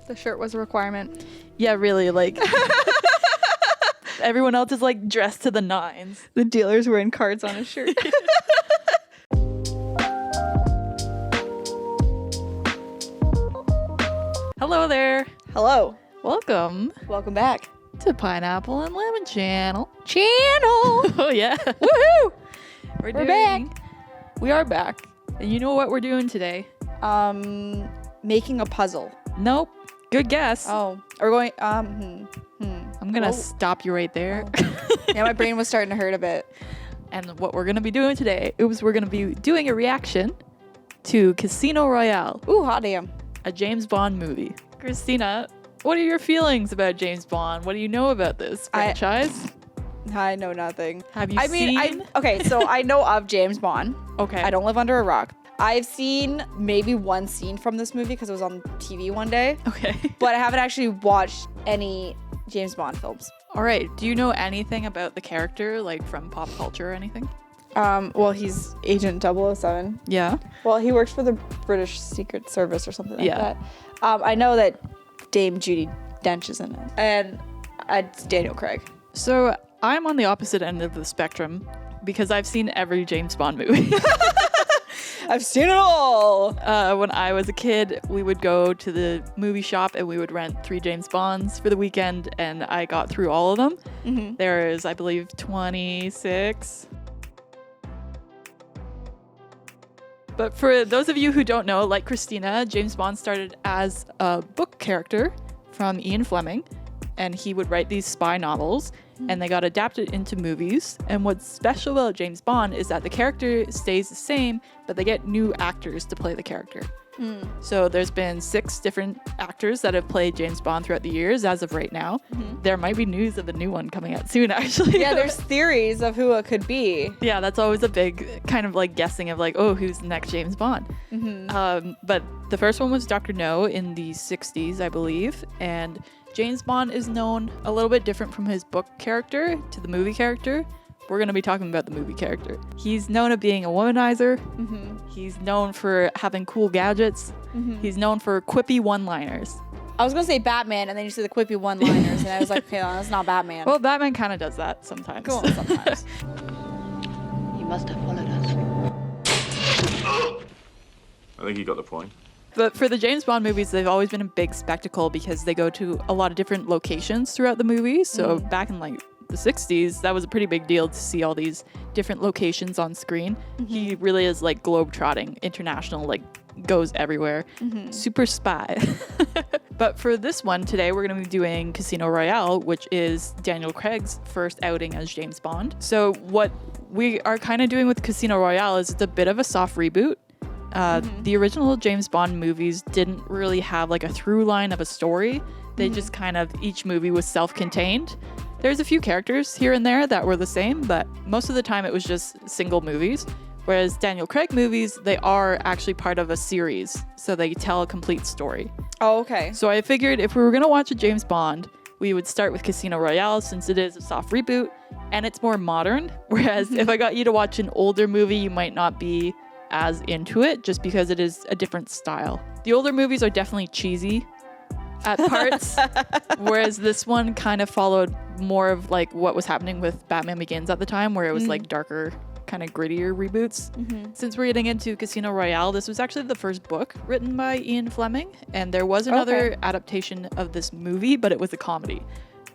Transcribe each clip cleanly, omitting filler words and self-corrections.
The shirt was a requirement. Yeah, really, like everyone else is like dressed to the nines. The dealer's wearing cards on his shirt. Hello there. Hello. Welcome Welcome back. to Pineapple and Lemon Channel. Channel. Oh yeah. Woohoo! We're back. We are back. And you know what we're doing today? Making a puzzle. Nope. Good guess. Oh, we're going. I'm gonna Oh. stop you right there. Yeah, my brain was starting to hurt a bit. And what we're gonna be doing today is we're gonna be doing a reaction to Casino Royale, Ooh, hot damn. a James Bond movie. Christina, what are your feelings about James Bond? What do you know about this franchise? I know nothing. Have you seen? Okay, so I know of James Bond. Okay. I don't live under a rock. I've seen maybe one scene from this movie because it was on TV one day, Okay. but I haven't actually watched any James Bond films. All right. Do you know anything about the character, like from pop culture or anything? Well, he's Agent 007. Yeah. Well, he works for the British Secret Service or something like Yeah. that. I know that Dame Judi Dench is in it, and it's Daniel Craig. So I'm on the opposite end of the spectrum because I've seen every James Bond movie. I've seen it all. When I was a kid, we would go to the movie shop and we would rent 3 James Bonds for the weekend, and I got through all of them. Mm-hmm. There is, I believe, 26. But for those of you who don't know, like Christina, James Bond started as a book character from Ian Fleming, and he would write these spy novels, and they got adapted into movies. And what's special about James Bond is that the character stays the same, but they get new actors to play the character. So there's been 6 different actors that have played James Bond throughout the years as of right now. There might be news of a new one coming out soon, actually. Yeah, there's theories of who it could be. Yeah, that's always a big kind of like guessing of like, oh, who's the next James Bond? But the first one was Dr. No in the 60s, I believe. And James Bond is known a little bit different from his book character to the movie character. We're going to be talking about the movie character. He's known for being a womanizer. He's known for having cool gadgets. He's known for quippy one-liners. I was going to say Batman, and then you said the quippy one-liners, and I was like, okay, no, that's not Batman. Well, Batman kind of does that sometimes. Go on sometimes. You must have followed us. I think you got the point. But for the James Bond movies, they've always been a big spectacle because they go to a lot of different locations throughout the movie. So back in like the 60s, that was a pretty big deal to see all these different locations on screen. He really is like globe-trotting, international, like goes everywhere. Super spy. But for this one today, we're going to be doing Casino Royale, which is Daniel Craig's first outing as James Bond. So what we are kind of doing with Casino Royale is it's a bit of a soft reboot. The original James Bond movies didn't really have like a through line of a story. They just kind of, each movie was self-contained. There's a few characters here and there that were the same, but most of the time it was just single movies. Whereas Daniel Craig movies, they are actually part of a series, so they tell a complete story. Oh, okay. So I figured if we were going to watch a James Bond, we would start with Casino Royale since it is a soft reboot and it's more modern. Whereas if I got you to watch an older movie, you might not be as into it just because it is a different style. The older movies are definitely cheesy at parts, whereas this one kind of followed more of like what was happening with Batman Begins at the time, where it was like darker, kind of grittier reboots. Since we're getting into Casino Royale, this was actually the first book written by Ian Fleming, and there was another adaptation of this movie, but it was a comedy.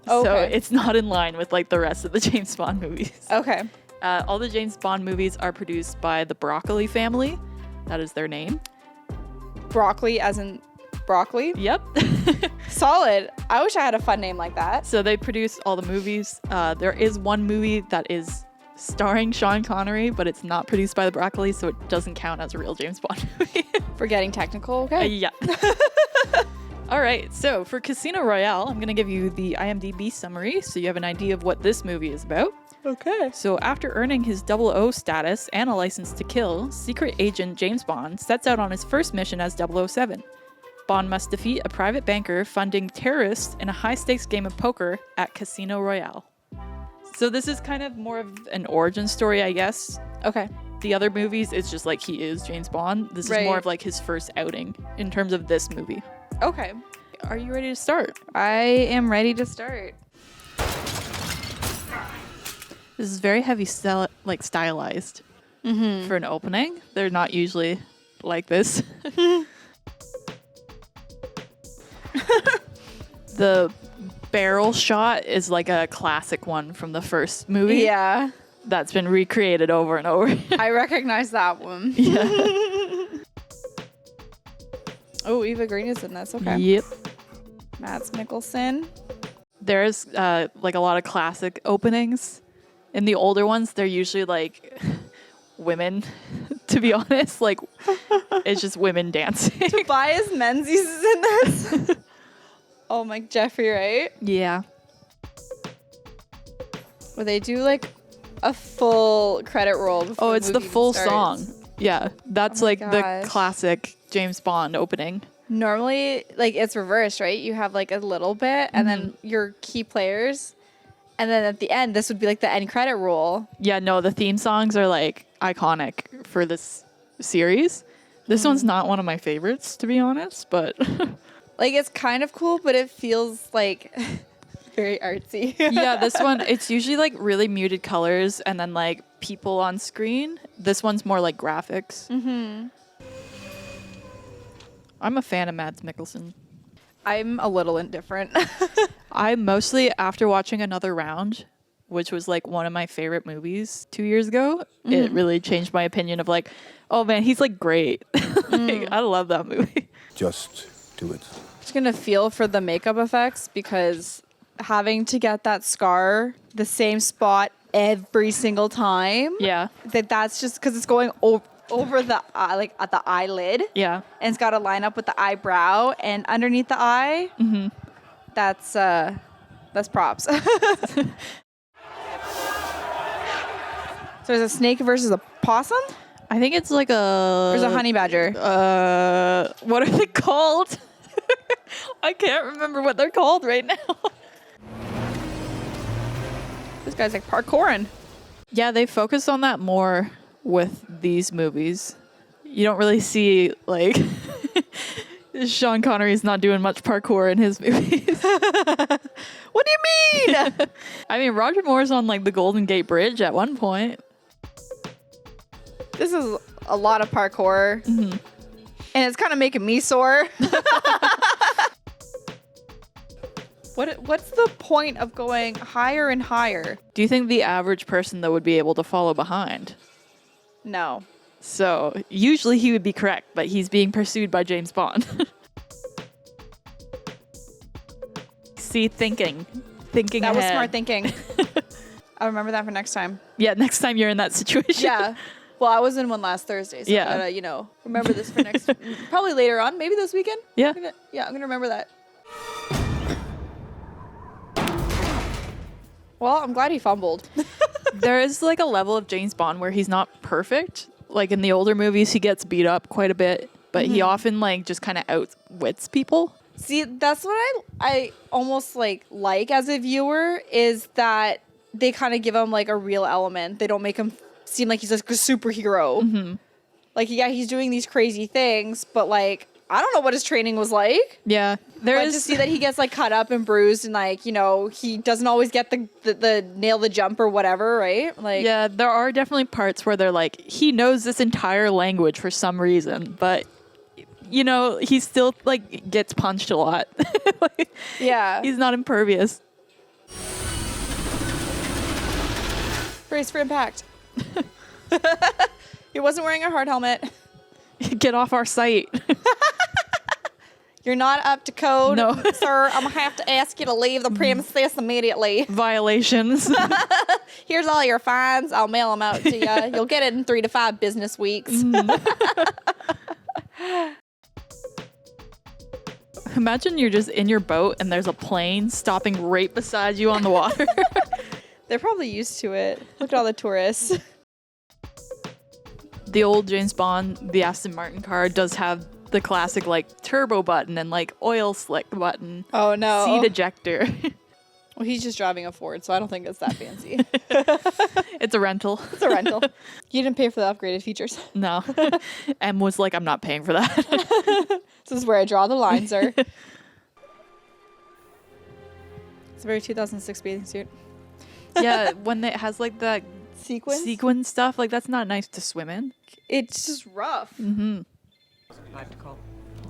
So it's not in line with like the rest of the James Bond movies. Okay. All the James Bond movies are produced by the Broccoli family. That is their name. Broccoli as in broccoli? Yep. Solid. I wish I had a fun name like that. So they produce all the movies. There is one movie that is starring Sean Connery, but it's not produced by the Broccoli, so it doesn't count as a real James Bond movie. For getting technical, okay? Yeah. All right, so for Casino Royale, I'm going to give you the IMDb summary so you have an idea of what this movie is about. Okay. So after earning his 00 status and a license to kill, secret agent James Bond sets out on his first mission as 007. Bond must defeat a private banker funding terrorists in a high-stakes game of poker at Casino Royale. So this is kind of more of an origin story, I guess. Okay. The other movies, it's just like he is James Bond. This is more of like his first outing in terms of this movie. Okay. Are you ready to start? I am ready to start. This is very heavy, stylized for an opening. They're not usually like this. The barrel shot is like a classic one from the first movie. Yeah. That's been recreated over and over. I recognize that one. Yeah. Oh, Eva Green is in this. Okay. Yep. Mads Mikkelsen. There's like a lot of classic openings. In the older ones, they're usually like women, to be honest. Like, it's just women dancing. Tobias Menzies is in this. Oh, Mike Jeffrey, right? Yeah. Where they do like a full credit roll. Oh, it's the full song. Yeah. That's Oh my like the gosh. classic James Bond opening. Normally, like it's reversed, right? You have like a little bit and then your key players. And then at the end, this would be like the end credit roll. Yeah, no, the theme songs are like iconic for this series. This one's not one of my favorites, to be honest, but Like it's kind of cool, but it feels like very artsy. yeah, this one, it's usually like really muted colors and then like people on screen. This one's more like graphics. I'm a fan of Mads Mikkelsen. I'm a little indifferent. I mostly, after watching Another Round, which was like one of my favorite movies 2 years ago, it really changed my opinion of like, oh man, he's like great. Like, I love that movie. Just do it. Just gonna feel for the makeup effects because having to get that scar the same spot every single time. Yeah. That's just because it's going over the eye, like at the eyelid. Yeah. And it's got to line up with the eyebrow and underneath the eye. That's props. So there's a snake versus a possum? I think it's like a... There's a honey badger. What are they called? I can't remember what they're called right now. This guy's like parkouring. Yeah, they focus on that more with these movies. You don't really see like Sean Connery's not doing much parkour in his movies. What do you mean? I mean, Roger Moore's on like the Golden Gate Bridge at one point. This is a lot of parkour. And it's kind of making me sore. What's the point of going higher and higher? Do you think the average person though would be able to follow behind? No. So usually he would be correct, but he's being pursued by James Bond. See, thinking That was ahead. smart thinking. I'll remember that for next time. Yeah, next time you're in that situation. Yeah. Well, I was in one last Thursday, so Yeah. I gotta, remember this for next, probably later on, maybe this weekend. Yeah. I'm gonna remember that. Well, I'm glad he fumbled. There is like a level of James Bond where he's not perfect. Like in the older movies, he gets beat up quite a bit, but he often like just kind of outwits people. See, that's what I almost like as a viewer is that they kind of give him like a real element. They don't make him seem like he's like a superhero. Like, yeah, he's doing these crazy things, but like, I don't know what his training was like. Yeah, But to see that he gets like cut up and bruised and like, he doesn't always get the nail the jump or whatever, right? Like, Yeah, there are definitely parts where they're like, he knows this entire language for some reason, but he still like gets punched a lot. Like, yeah. he's not impervious. Brace for impact. He wasn't wearing a hard helmet. Get off our site. You're not up to code, No. sir. I'm gonna have to ask you to leave the premises immediately. Violations. Here's all your fines. I'll mail them out to you. You'll get it in 3 to 5 business weeks. Imagine you're just in your boat and there's a plane stopping right beside you on the water. They're probably used to it. Look at all the tourists. The old James Bond, the Aston Martin car, does have the classic like turbo button and like oil slick button. Oh no. Seat ejector. Well, he's just driving a Ford, so I don't think it's that fancy. It's a rental. It's a rental. You didn't pay for the upgraded features. No. M was like, I'm not paying for that. This is where I draw the line, sir. It's a very 2006 bathing suit. Yeah, when it has like that Sequin? stuff, like that's not nice to swim in. It's just rough. Mm-hmm.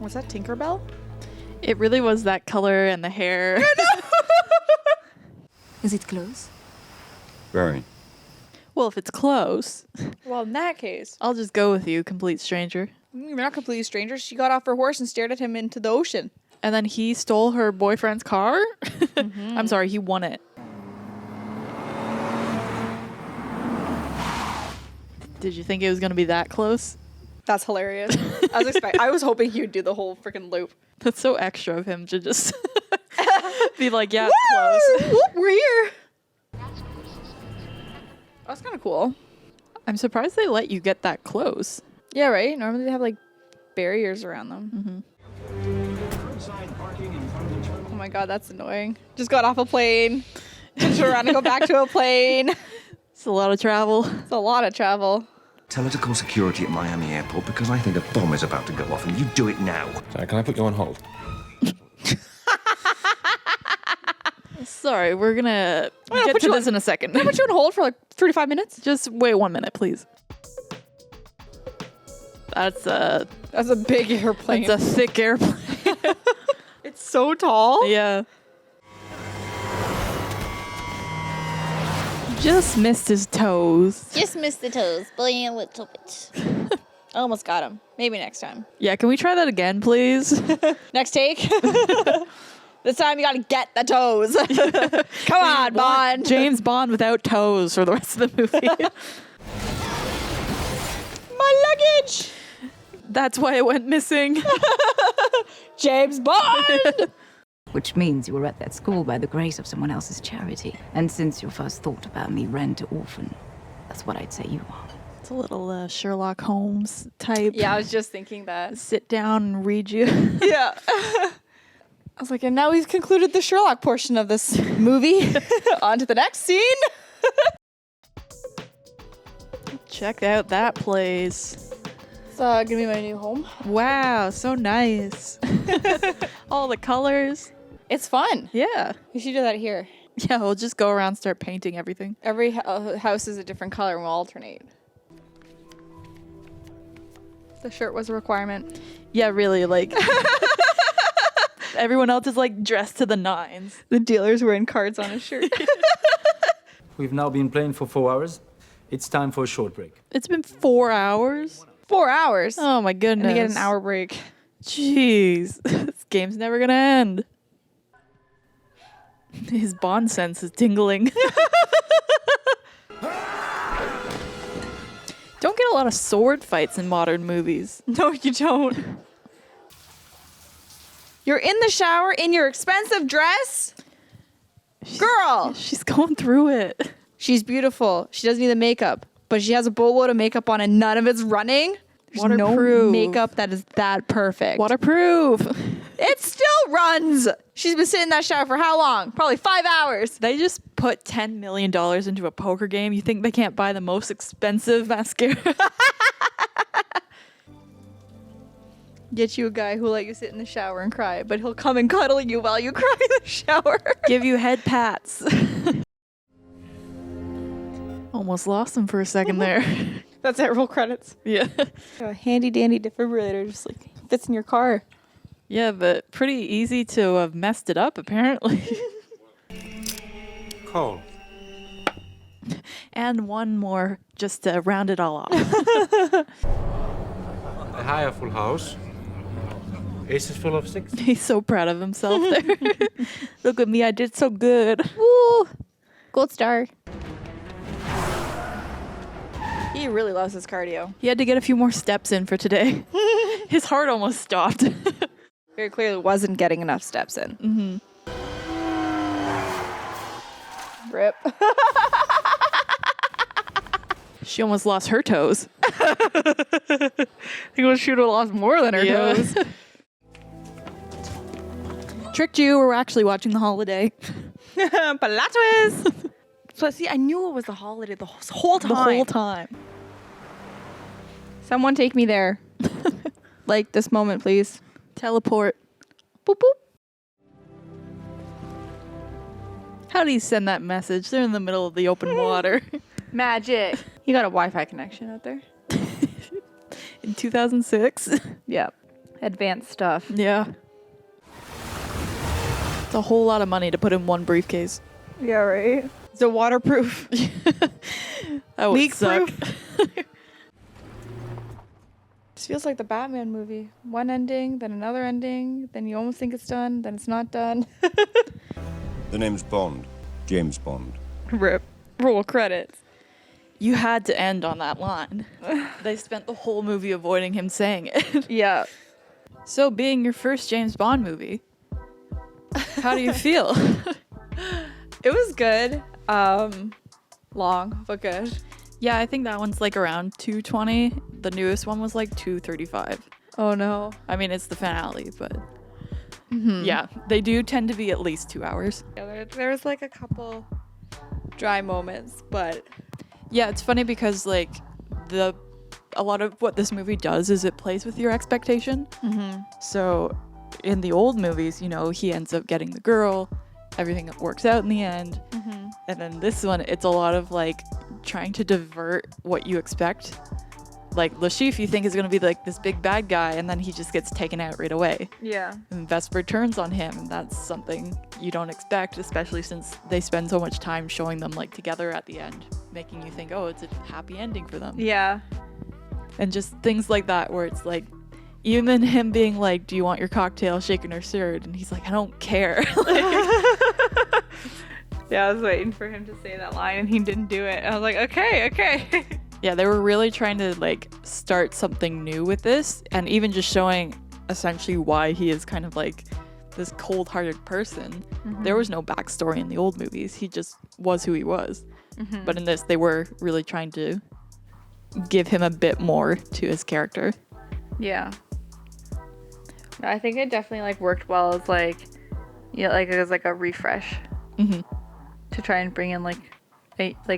Was that Tinkerbell? It really was that color and the hair. Is it close? Very. Well, if it's close, Well, in that case, I'll just go with you, complete stranger. you're not completely strangers. She got off her horse and stared at him into the ocean. And then he stole her boyfriend's car? I'm sorry, he won it. Did you think it was going to be that close? That's hilarious. I was hoping he would do the whole freaking loop. That's so extra of him to just be like, yeah, it's close. Whoop, we're here. That's kind of cool. I'm surprised they let you get that close. Yeah, right? Normally they have like barriers around them. Oh my god, that's annoying. Just got off a plane. Just around to go back to a plane. It's a lot of travel. It's a lot of travel. Tell her to call security at Miami Airport because I think a bomb is about to go off and you do it now. Sorry, can I put you on hold? Sorry, we're gonna get put to you this in a second. Can I put you on hold for like 35 minutes? Just wait 1 minute, please. That's a big airplane. That's a thick airplane. It's so tall. Yeah. Just missed his toes. Just missed the toes by a little bit. Almost got him. Maybe next time. Yeah, can we try that again, please? Next take. This time you gotta get the toes. Come on, Bond. James Bond without toes for the rest of the movie. My luggage. That's why it went missing. James Bond. Which means you were at that school by the grace of someone else's charity. And since your first thought about me ran to orphan, that's what I'd say you are. It's a little Sherlock Holmes type. Yeah, I was just thinking that. Sit down and read you. Yeah. I was like, and now we've concluded the Sherlock portion of this movie. On to the next scene. Check out that place. It's gonna be my new home. Wow, so nice. All the colors. It's fun. Yeah. We should do that here. Yeah, we'll just go around and start painting everything. Every house is a different color and we'll alternate. The shirt was a requirement. Yeah, really, like... Everyone else is like dressed to the nines. The dealer's wearing cards on his shirt. We've now been playing for 4 hours. It's time for a short break. It's been 4 hours. 4 hours. Oh my goodness. And they get an hour break. Jeez. This game's never gonna end. His Bond sense is tingling. Don't get a lot of sword fights in modern movies. No, you don't. You're in the shower in your expensive dress? Girl! She's going through it. She's beautiful. She doesn't need the makeup. But she has a boatload of makeup on and none of it's running. There's Waterproof. no makeup that is that perfect. Waterproof. It still runs. She's been sitting in that shower for how long? Probably 5 hours. They just put $10 million into a poker game. You think they can't buy the most expensive mascara? Get you a guy who'll let you sit in the shower and cry, but he'll come and cuddle you while you cry in the shower. Give you head pats. Almost lost him for a second there. That's it, roll credits. Yeah. A handy dandy defibrillator just like fits in your car. Yeah, but pretty easy to have messed it up, apparently. Cole. And one more just to round it all off. A higher full house. Ace is full of six. He's so proud of himself there. Look at me, I did so good. Woo! Gold star. He really loves his cardio. He had to get a few more steps in for today. His heart almost stopped. Very clearly wasn't getting enough steps in. Mm-hmm. Rip. She almost lost her toes. I think she would have lost more than her toes. Tricked you, we're actually watching The Holiday. Plot twist. So see, I knew it was the holiday the whole time. The whole time. Someone take me there. Like this moment, please. Teleport. Boop boop. How do you send that message? They're in the middle of the open water. Magic. You got a Wi-Fi connection out there? In 2006. Yep. Advanced stuff. Yeah. It's a whole lot of money to put in one briefcase. Yeah, right. Is it waterproof? That would suck. This feels like the Batman movie. One ending, then another ending, then you almost think it's done, then it's not done. The name's Bond. James Bond. Rip. Roll credits. You had to end on that line. They spent the whole movie avoiding him saying it. Yeah. So, being your first James Bond movie, how do you feel? It was good. Long, but good. Yeah, I think that one's like around 220. The newest one was like 235. Oh no. I mean, it's the finale, but yeah, they do tend to be at least 2 hours. Yeah, there was like a couple dry moments, but Yeah, it's funny because like a lot of what this movie does is it plays with your expectation. So in the old movies, you know, he ends up getting the girl, everything works out in the end. And then this one, it's a lot of like trying to divert what you expect. Like Lashif, you think is going to be like this big bad guy, and then he just gets taken out right away. yeah. And Vesper turns on him, and that's something you don't expect, especially since they spend so much time showing them like together at the end, making you think, oh, it's a happy ending for them. Yeah. And just things like that where it's like, even him being like, do you want your cocktail shaken or stirred? And he's like, I don't care. Yeah, I was waiting for him to say that line and he didn't do it. I was like, okay. Yeah, they were really trying to like start something new with this, and even just showing essentially why he is kind of like this cold-hearted person. There was no backstory in the old movies. He just was who he was. But in this, they were really trying to give him a bit more to his character. Yeah. I think it definitely like worked well as like, you know, like it was like a refresh to try and bring in like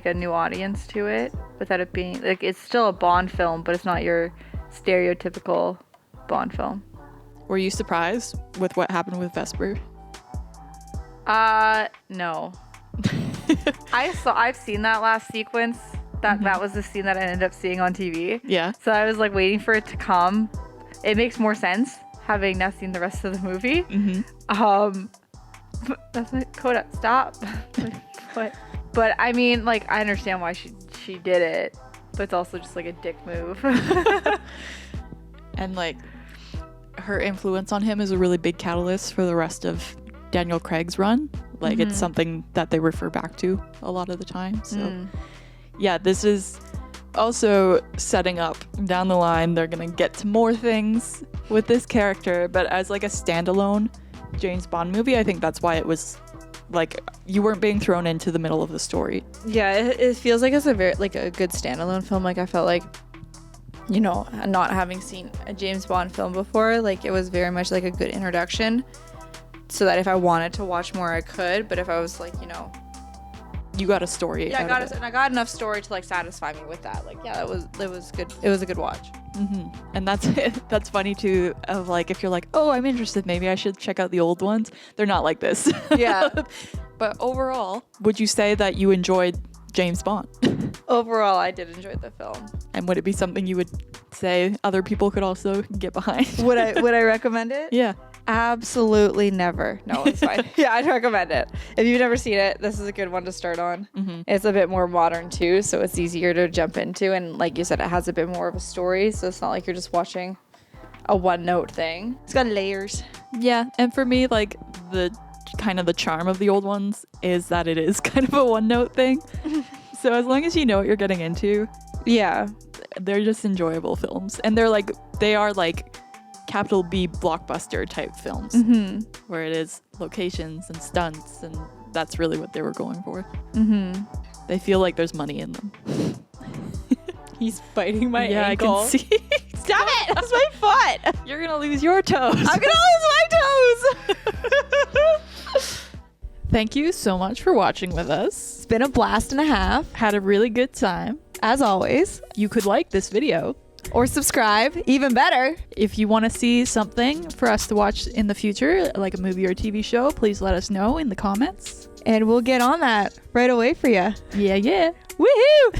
a new audience to it without it being like, it's still a Bond film, but it's not your stereotypical Bond film. Were you surprised with what happened with Vesper? No. I've seen that last sequence. That was the scene that I ended up seeing on TV. Yeah. So I was like waiting for it to come. It makes more sense having not seen the rest of the movie. That's my Coda. Stop. But I mean, like, I understand why she did it, but it's also just like a dick move. And like her influence on him is a really big catalyst for the rest of Daniel Craig's run. Like it's something that they refer back to a lot of the time. So yeah, this is also setting up down the line. They're gonna get to more things with this character, but as like a standalone James Bond movie, I think that's why it was like you weren't being thrown into the middle of the story. Yeah, it feels like it's a very like a good standalone film. Like I felt like, you know, not having seen a James Bond film before, like it was very much like a good introduction, so that if I wanted to watch more, I could. But if I was like, you know, You got a story. yeah, I got enough story to like satisfy me with that. Like, yeah, it was good. It was a good watch. And that's funny too, of like if you're like, oh, I'm interested, maybe I should check out the old ones. They're not like this. Yeah. But overall, would you say that you enjoyed James Bond? Overall, I did enjoy the film. And would it be something you would say other people could also get behind? Would I recommend it? Yeah. Absolutely never. No, it's fine. Yeah, I'd recommend it. If you've never seen it, this is a good one to start on. It's a bit more modern too, so it's easier to jump into. And like you said, it has a bit more of a story, so it's not like you're just watching a one-note thing. It's got layers. Yeah, and for me, like the kind of the charm of the old ones is that it is kind of a one-note thing. So as long as you know what you're getting into, Yeah. they're just enjoyable films. And they are like capital B blockbuster type films, where it is locations and stunts, and that's really what they were going for. They feel like there's money in them. He's biting my ankle. I can see. Stop it! That's my foot! You're gonna lose your toes. I'm gonna lose my toes! Thank you so much for watching with us. It's been a blast and a half. Had a really good time. As always. You could like this video. Or subscribe, even better. If you want to see something for us to watch in the future, like a movie or a TV show, please let us know in the comments. And we'll get on that right away for you. Yeah. Woohoo!